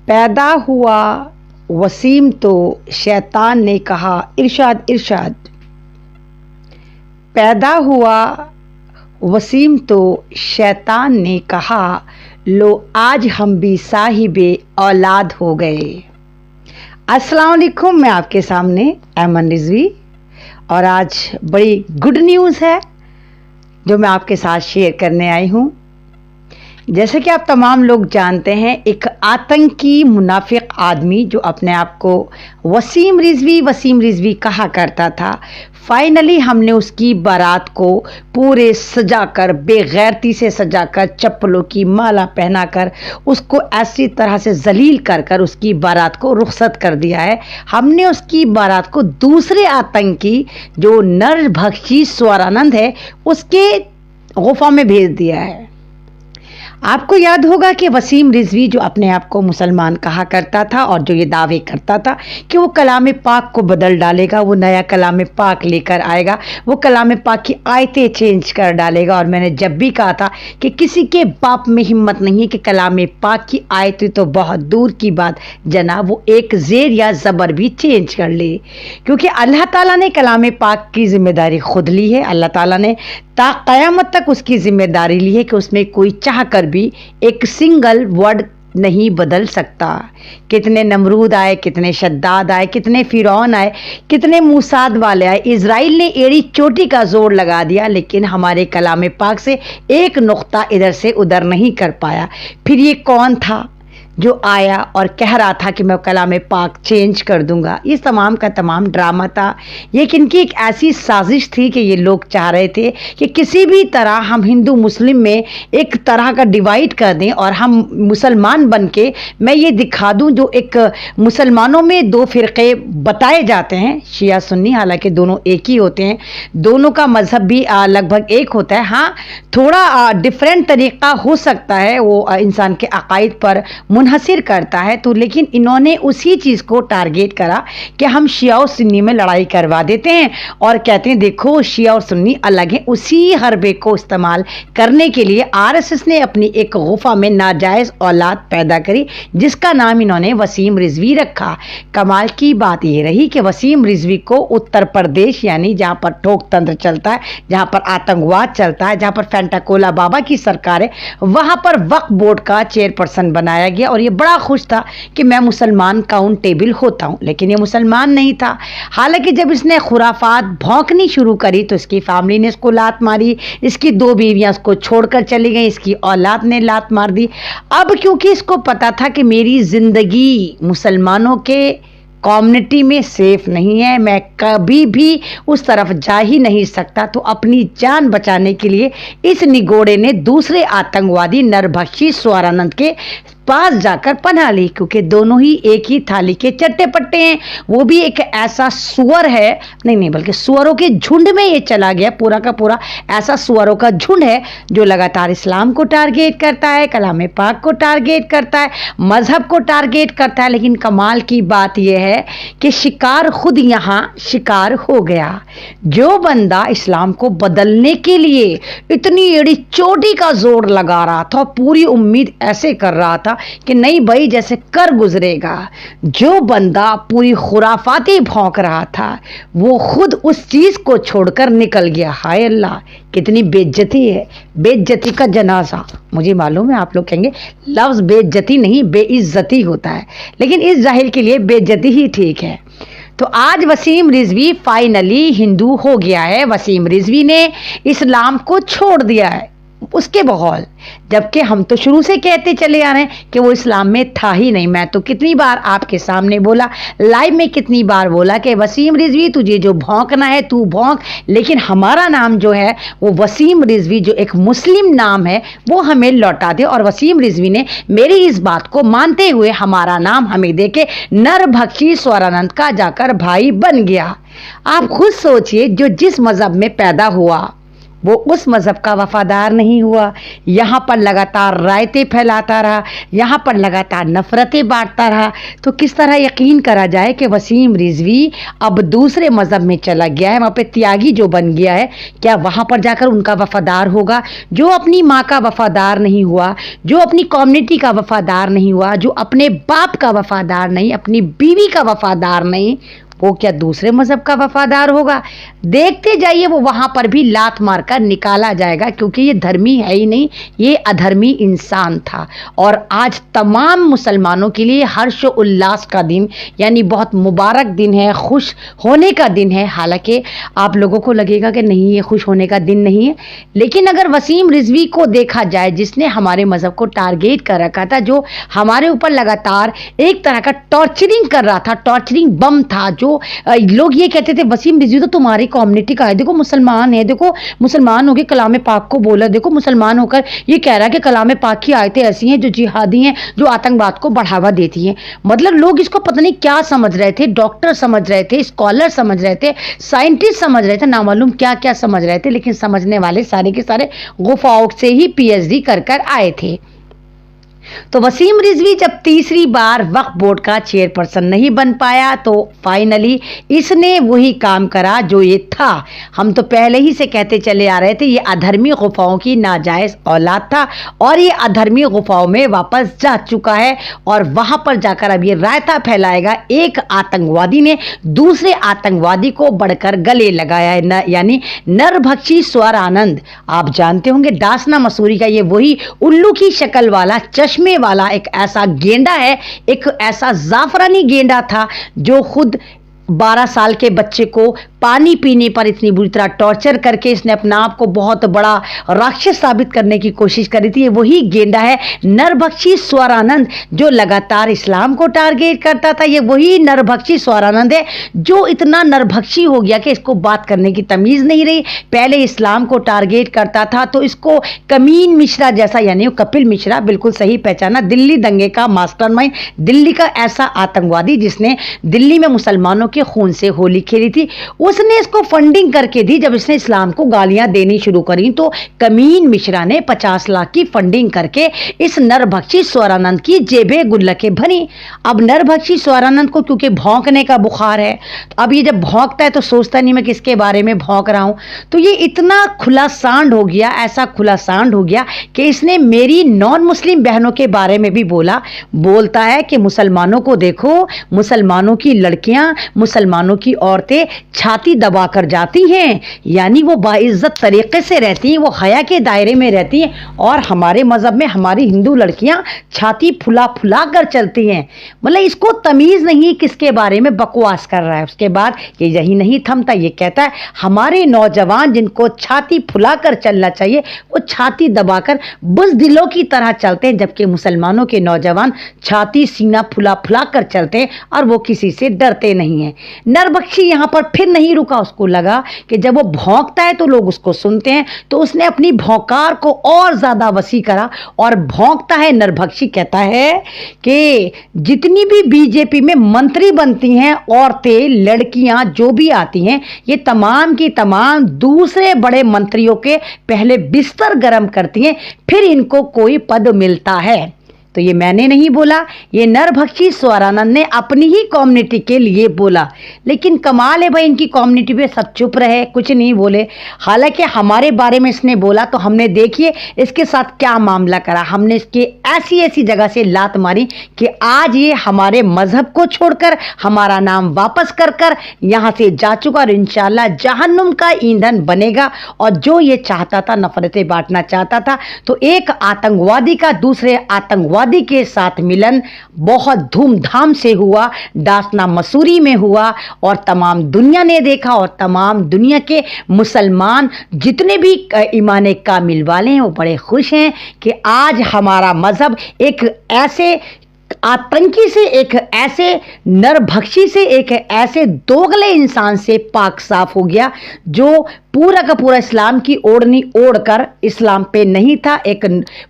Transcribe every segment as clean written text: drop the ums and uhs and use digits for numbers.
पैदा हुआ वसीम तो शैतान ने कहा इरशाद इरशाद। पैदा हुआ वसीम तो शैतान ने कहा लो आज हम भी साहिबे औलाद हो गए। अस्सलाम वालेकुम, मैं आपके सामने ऐमन रिजवी और आज बड़ी गुड न्यूज़ है जो मैं आपके साथ शेयर करने आई हूँ। जैसे कि आप तमाम लोग जानते हैं, एक आतंकी मुनाफिक आदमी जो अपने आप को वसीम रिजवी कहा करता था, फाइनली हमने उसकी बारात को पूरे सजाकर, बेगैरती से सजाकर, चप्पलों की माला पहनाकर उसको ऐसी तरह से जलील कर कर उसकी बारात को रुखसत कर दिया है। हमने उसकी बारात को दूसरे आतंकी जो नरभक्षी स्वरानंद है उसके गुफा में भेज दिया है। आपको याद होगा कि वसीम रिजवी जो अपने आप को मुसलमान कहा करता था और जो ये दावे करता था कि वो कलाम पाक को बदल डालेगा, वो नया कलाम पाक लेकर आएगा, वो कलाम पाक की आयतें चेंज कर डालेगा। और मैंने जब भी कहा था कि किसी के बाप में हिम्मत नहीं है कि कलाम पाक की आयतें तो बहुत दूर की बात जनाब, वो एक ज़ेर या ज़बर भी चेंज कर ले, क्योंकि अल्लाह ताला ने कलाम पाक की जिम्मेदारी खुद ली है। अल्लाह ताला ने ता क़यामत तक उसकी जिम्मेदारी ली है कि उसमें कोई चाह कर भी एक सिंगल वर्ड नहीं बदल सकता। कितने नमरूद आए, कितने शद्दाद आए, कितने फिरौन आए, कितने मूसाद वाले आए, इज़राइल ने एड़ी चोटी का जोर लगा दिया, लेकिन हमारे कलाम पाक से एक नुक्ता इधर से उधर नहीं कर पाया। फिर ये कौन था जो आया और कह रहा था कि मैं कलाम पाक चेंज कर दूंगा? ये तमाम का तमाम ड्रामा था। ये इनकी एक ऐसी साजिश थी कि ये लोग चाह रहे थे कि किसी भी तरह हम हिंदू मुस्लिम में एक तरह का डिवाइड कर दें और हम मुसलमान बन के मैं ये दिखा दूं जो एक मुसलमानों में दो फ़िरक़े बताए जाते हैं, शिया सुन्नी, हालांकि दोनों एक ही होते हैं, दोनों का मज़हब भी लगभग एक होता है। हाँ, थोड़ा डिफरेंट तरीक़ा हो सकता है, वो इंसान के अक़ाइद पर मुनहसिर करता है, तो लेकिन इन्होंने उसी चीज़ को टारगेट करा कि हम शिया और सुन्नी में लड़ाई करवा देते हैं और कहते हैं देखो शिया और सुन्नी अलग हैं। उसी हरबे को इस्तेमाल करने के लिए आरएसएस ने अपनी एक गुफा में नाजायज़ औलाद पैदा करी जिसका नाम इन्होंने वसीम रिजवी रखा। कमाल की बात ये रही कि वसीम रिजवी को उत्तर प्रदेश, यानी जहाँ पर ठोक तंत्र चलता है, जहाँ पर आतंकवाद चलता है, जहाँ पर फेंटाकोला बाबा की सरकार है, वहाँ पर वक्फ बोर्ड का चेयरपर्सन बनाया गया। और ये बड़ा खुश था कि मैं मुसलमान काउंटेबल होता हूँ, लेकिन ये मुसलमान नहीं था। हालांकि जब इसने खुराफात भौंकनी शुरू करी तो इसकी फैमिली ने इसको लात मारी, इसकी दो बीवियां इसको छोड़कर चली गई, इसकी औलाद ने लात मार दी। अब क्योंकि इसको पता था कि मेरी ज़िंदगी मुसलमानों के कम्युनिटी में सेफ नहीं है, मैं कभी भी उस तरफ जा ही नहीं सकता, तो अपनी जान बचाने के लिए इस निगोड़े ने दूसरे आतंकवादी नरभक्षी स्वरानंद के पास जाकर पनाह ली, क्योंकि दोनों ही एक ही थाली के चट्टे पट्टे हैं। वो भी एक ऐसा सुअर है, नहीं बल्कि सुअरों के झुंड में ये चला गया, पूरा का पूरा ऐसा सुअरों का झुंड है जो लगातार इस्लाम को टारगेट करता है, कलाम पाक को टारगेट करता है, मजहब को टारगेट करता है। लेकिन कमाल की बात यह है कि शिकार खुद यहाँ शिकार हो गया। जो बंदा इस्लाम को बदलने के लिए इतनी एड़ी चोटी का जोर लगा रहा था, पूरी उम्मीद ऐसे कर रहा था कि नहीं भाई जैसे कर गुजरेगा, जो बंदा पूरी खुराफाती भौंक रहा था वो खुद उस चीज को छोड़कर निकल गया। हाय अल्लाह, कितनी बेइज्जती है, बेइज्जती का जनाजा। मुझे मालूम है आप लोग कहेंगे लफ्ज बेइज्जती नहीं बेइज्जती होता है, लेकिन इस जाहिल के लिए बेइज्जती ही ठीक है। तो आज वसीम रिजवी फाइनली हिंदू हो गया है। वसीम रिजवी ने इस्लाम को छोड़ दिया है उसके बगौल, जबकि हम तो शुरू से कहते चले आ रहे हैं कि वो इस्लाम में था ही नहीं। मैं तो कितनी बार आपके सामने बोला, लाइव में कितनी बार बोला कि वसीम रिजवी तुझे जो भौंकना है तू भौंक, लेकिन हमारा नाम जो है वो वसीम रिजवी जो एक मुस्लिम नाम है वो हमें लौटा दे। और वसीम रिजवी ने मेरी इस बात को मानते हुए हमारा नाम हमें दे के नरभक्षी स्वरानंद का जाकर भाई बन गया। आप खुद सोचिए, जो जिस मजहब में पैदा हुआ वो उस मज़हब का वफादार नहीं हुआ, यहाँ पर लगातार रायतें फैलाता रहा, यहाँ पर लगातार नफ़रतें बांटता रहा। तो किस तरह यकीन करा जाए कि वसीम रिजवी अब दूसरे मज़हब में चला गया है, वहाँ पे त्यागी जो बन गया है, क्या वहाँ पर जाकर उनका वफादार होगा? जो अपनी माँ का वफादार नहीं हुआ, जो अपनी कम्युनिटी का वफादार नहीं हुआ, जो अपने बाप का वफादार नहीं, अपनी बीवी का वफादार नहीं, वो क्या दूसरे मज़हब का वफादार होगा? देखते जाइए, वो वहाँ पर भी लात मारकर निकाला जाएगा, क्योंकि ये धर्मी है ही नहीं, ये अधर्मी इंसान था। और आज तमाम मुसलमानों के लिए हर्ष उल्लास का दिन, यानी बहुत मुबारक दिन है, खुश होने का दिन है। हालांकि आप लोगों को लगेगा कि नहीं, ये खुश होने का दिन नहीं है, लेकिन अगर वसीम रिजवी को देखा जाए, जिसने हमारे मज़हब को टारगेट कर रखा था, जो हमारे ऊपर लगातार एक तरह का टॉर्चरिंग कर रहा था, टॉर्चरिंग बम था, जो लोग ये कहते थे वसीम रिजवी तो तुम्हारी कम्युनिटी का है, देखो मुसलमान है, देखो मुसलमान होकर कलाम पाक को बोला, देखो मुसलमान होकर ये कह रहा है कि कलाम पाक की आयतें ऐसी हैं जो जिहादी हैं, जो आतंकवाद को बढ़ावा देती हैं। मतलब लोग इसको पता नहीं क्या समझ रहे थे, डॉक्टर समझ रहे थे, स्कॉलर समझ रहे थे, साइंटिस्ट समझ रहे थे, नामालूम क्या क्या समझ रहे थे, लेकिन समझने वाले सारे के सारे गुफाओं से ही पीएचडी कर कर आए थे। तो वसीम रिजवी जब तीसरी बार वक्फ बोर्ड का चेयरपर्सन नहीं बन पाया, तो फाइनली इसने वही काम करा जो ये था। हम तो पहले ही से कहते चले आ रहे थे, ये अधर्मी गुफाओं की नाजायज औलाद था और ये अधर्मी गुफाओं में वापस जा चुका है और वहां पर जाकर अब ये रायता फैलाएगा। एक आतंकवादी ने दूसरे आतंकवादी को बढ़कर गले लगाया है, यानी नरभक्षी स्वर आनंद। आप जानते होंगे दासना मसूरी का ये वही उल्लू की शक्ल वाला चश्मे वाला एक ऐसा गेंडा है, एक ऐसा जाफरानी गेंडा था जो खुद 12 साल के बच्चे को पानी पीने पर इतनी बुरी तरह टॉर्चर करके इसने अपना आप को बहुत बड़ा राक्षस साबित करने की कोशिश करी थी। ये वही गेंडा है नरभक्षी स्वरानंद जो लगातार इस्लाम को टारगेट करता था। ये वही नरभक्षी स्वरानंद है जो इतना नरभक्षी हो गया कि इसको बात करने की तमीज़ नहीं रही। पहले इस्लाम को टारगेट करता था तो इसको कमीन मिश्रा जैसा, यानी कपिल मिश्रा, बिल्कुल सही पहचाना, दिल्ली दंगे का मास्टरमाइंड, दिल्ली का ऐसा आतंकवादी जिसने दिल्ली में मुसलमानों के खून से होली खेली थी, उसने इसको फंडिंग करके दी। जब इसने इस्लाम को गालियां देनी शुरू करी तो कमीन मिश्रा ने 50 लाख की फंडिंग करके इस नरभक्षी स्वरानंद की जेबें गुल्लकें भरी। अब नरभक्षी स्वरानंद को क्योंकि भौंकने का बुखार है, तो अब ये जब भौंकता है तो सोचता नहीं मैं किसके बारे में भौंक रहा हूं, तो ये इतना खुला सांड हो गया, ऐसा खुला सांड हो गया कि इसने मेरी नॉन मुस्लिम बहनों के बारे में भी बोलता है कि मुसलमानों को देखो, मुसलमानों की लड़कियां, मुसलमानों की औरतें छाती दबाकर जाती हैं, यानी वो बाइज्जत तरीके से रहती हैं, वो हया के दायरे में रहती हैं, और हमारे मज़हब में हमारी हिंदू लड़कियां छाती फुला फुला कर चलती हैं। मतलब इसको तमीज़ नहीं किसके बारे में बकवास कर रहा है। उसके बाद ये यही नहीं थमता, ये कहता है हमारे नौजवान जिनको छाती फुला कर चलना चाहिए वो छाती दबाकर बुज़दिलों की तरह चलते हैं, जबकि मुसलमानों के नौजवान छाती सीना फुला फुला कर चलते हैं और वो किसी से डरते नहीं हैं। नरभक्षी यहाँ पर फिर नहीं रुका, उसको लगा कि जब वो भौंकता है तो लोग उसको सुनते हैं, तो उसने अपनी भौंकार को और ज़्यादा वसी करा और भौंकता है। नरभक्षी कहता है कि जितनी भी बीजेपी में मंत्री बनती हैं औरतें, लड़कियां जो भी आती हैं, ये तमाम की तमाम दूसरे बड़े मंत्रियों के पहले बिस्तर गर्म करती हैं, फिर इनको कोई पद मिलता है। तो ये मैंने नहीं बोला, ये नरभक्षी स्वरानंद ने अपनी ही कम्युनिटी के लिए बोला। लेकिन कमाल है भाई, इनकी कम्युनिटी पे सब चुप रहे, कुछ नहीं बोले। हालांकि हमारे बारे में इसने बोला तो हमने देखिए इसके साथ क्या मामला करा। हमने इसके ऐसी ऐसी जगह से लात मारी कि आज ये हमारे मजहब को छोड़कर हमारा नाम वापस कर कर यहाँ से जा चुका और इंशाल्लाह जहन्नुम का ईंधन बनेगा। और जो ये चाहता था, नफरतें बांटना चाहता था, तो एक आतंकवादी का दूसरे आतंकवादी के साथ मिलन बहुत धूमधाम से हुआ, दासना मसूरी में हुआ, और तमाम दुनिया ने देखा और तमाम दुनिया के मुसलमान जितने भी ईमान कामिल वाले हैं वो बड़े खुश हैं कि आज हमारा मजहब एक ऐसे आतंकी से, एक ऐसे नरभक्षी से, एक ऐसे दोगले इंसान से पाक साफ हो गया जो पूरा का पूरा इस्लाम की ओढ़नी ओढ़कर इस्लाम पे नहीं था, एक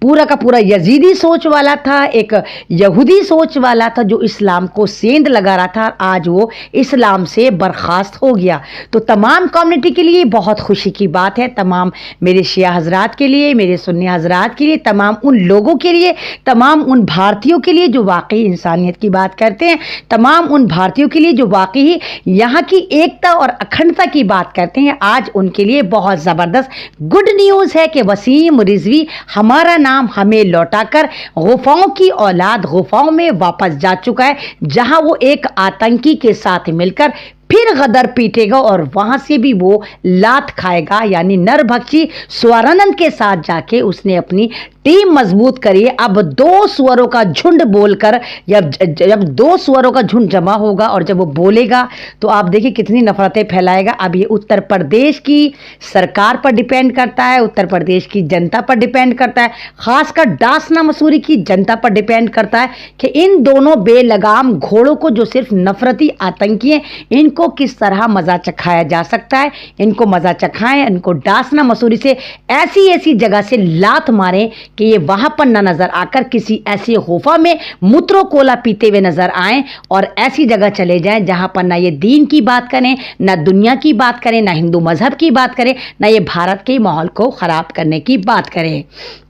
पूरा का पूरा यजीदी सोच वाला था, एक यहूदी सोच वाला था जो इस्लाम को सेंध लगा रहा था, आज वो इस्लाम से बर्खास्त हो गया। तो तमाम कम्युनिटी के लिए बहुत खुशी की बात है, तमाम मेरे शिया हजरात के लिए, मेरे सुन्नी हजरात के लिए, तमाम उन लोगों के लिए, तमाम उन भारतीयों के लिए जो वाकई इंसानियत की बात करते हैं, तमाम उन भारतीयों के लिए जो वाकई यहाँ की एकता और अखंडता की बात करते हैं। आज उनके लिए बहुत ज़बरदस्त गुड न्यूज़ है कि वसीम रिजवी हमारा नाम हमें लौटाकर गुफाओं की औलाद गुफाओं में वापस जा चुका है, जहां वो एक आतंकी के साथ मिलकर फिर गदर पीटेगा और वहां से भी वो लात खाएगा। यानी नरभक्षी स्वरानंद के साथ जाके उसने अपनी टीम मजबूत करी। अब दो सुअरों का झुंड बोलकर, जब दो सुअरों का झुंड जमा होगा और जब वो बोलेगा तो आप देखिए कितनी नफरतें फैलाएगा। अब ये उत्तर प्रदेश की सरकार पर डिपेंड करता है, उत्तर प्रदेश की जनता पर डिपेंड करता है, खासकर डासना मसूरी की जनता पर डिपेंड करता है कि इन दोनों बेलगाम घोड़ों को जो सिर्फ नफरती आतंकी हैं, इनको किस तरह मजा चखाया जा सकता है। इनको मजा चखाएं, इनको डासना मसूरी से ऐसी ऐसी जगह से लात मारें कि ये वहां पर न नजर आकर किसी ऐसी गुफा में मूत्रो कोला पीते हुए नजर आएं और ऐसी जगह चले जाएं जहां पर ना ये दीन की बात करें, ना दुनिया की बात करें, ना हिंदू मजहब की बात करें, ना ये भारत के माहौल को खराब करने की बात करें।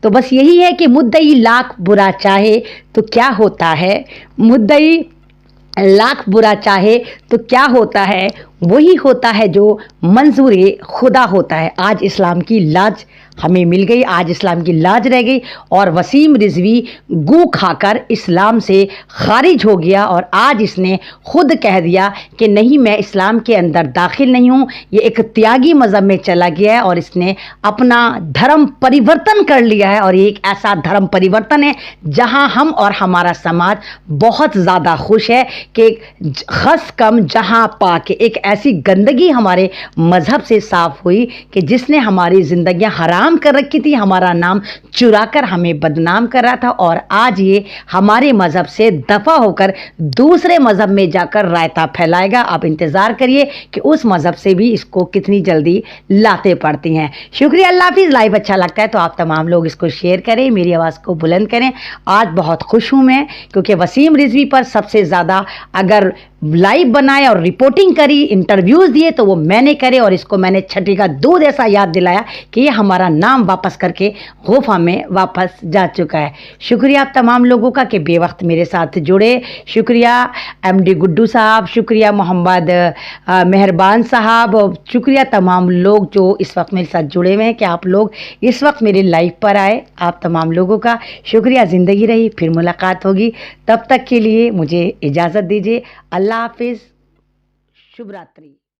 तो बस यही है कि मुद्दई लाख बुरा चाहे तो क्या होता है, मुद्दई लाख बुरा चाहे तो क्या होता है, वही होता है जो मंजूर खुदा होता है। आज इस्लाम की लाज हमें मिल गई, आज इस्लाम की लाज रह गई और वसीम रिजवी गू खाकर इस्लाम से खारिज हो गया और आज इसने खुद कह दिया कि नहीं, मैं इस्लाम के अंदर दाखिल नहीं हूँ। ये एक त्यागी मज़हब में चला गया है और इसने अपना धर्म परिवर्तन कर लिया है और ये एक ऐसा धर्म परिवर्तन है जहाँ हम और हमारा समाज बहुत ज़्यादा खुश है कि खस कम जहाँ पाके एक ऐसी गंदगी हमारे मज़हब से साफ हुई कि जिसने हमारी ज़िंदगियाँ हराम कर रखी थी, हमारा नाम चुरा कर हमें बदनाम कर रहा था और आज ये हमारे मज़हब से दफ़ा होकर दूसरे मज़हब में जाकर रायता फैलाएगा। आप इंतज़ार करिए कि उस मज़हब से भी इसको कितनी जल्दी लाते पड़ती हैं। शुक्रिया, अल्लाह हाफिज़। लाइव अच्छा लगता है तो आप तमाम लोग इसको शेयर करें, मेरी आवाज़ को बुलंद करें। आज बहुत खुश हूँ मैं क्योंकि वसीम रिजवी पर सबसे ज़्यादा अगर लाइव बनाए और रिपोर्टिंग करी, इंटरव्यूज़ दिए तो वो मैंने करे और इसको मैंने छठी का दूध ऐसा याद दिलाया कि ये हमारा नाम वापस करके गुफा में वापस जा चुका है। शुक्रिया आप तमाम लोगों का कि बेवक्त मेरे साथ जुड़े। शुक्रिया एमडी गुड्डू साहब, शुक्रिया मोहम्मद मेहरबान साहब, शुक्रिया तमाम लोग जो इस वक्त मेरे साथ जुड़े हुए हैं कि आप लोग इस वक्त मेरे लाइव पर आए। आप तमाम लोगों का शुक्रिया। ज़िंदगी रही, फिर मुलाकात होगी, तब तक के लिए मुझे इजाज़त दीजिए। अल्लाह हाफिज़, शुभ रात्रि।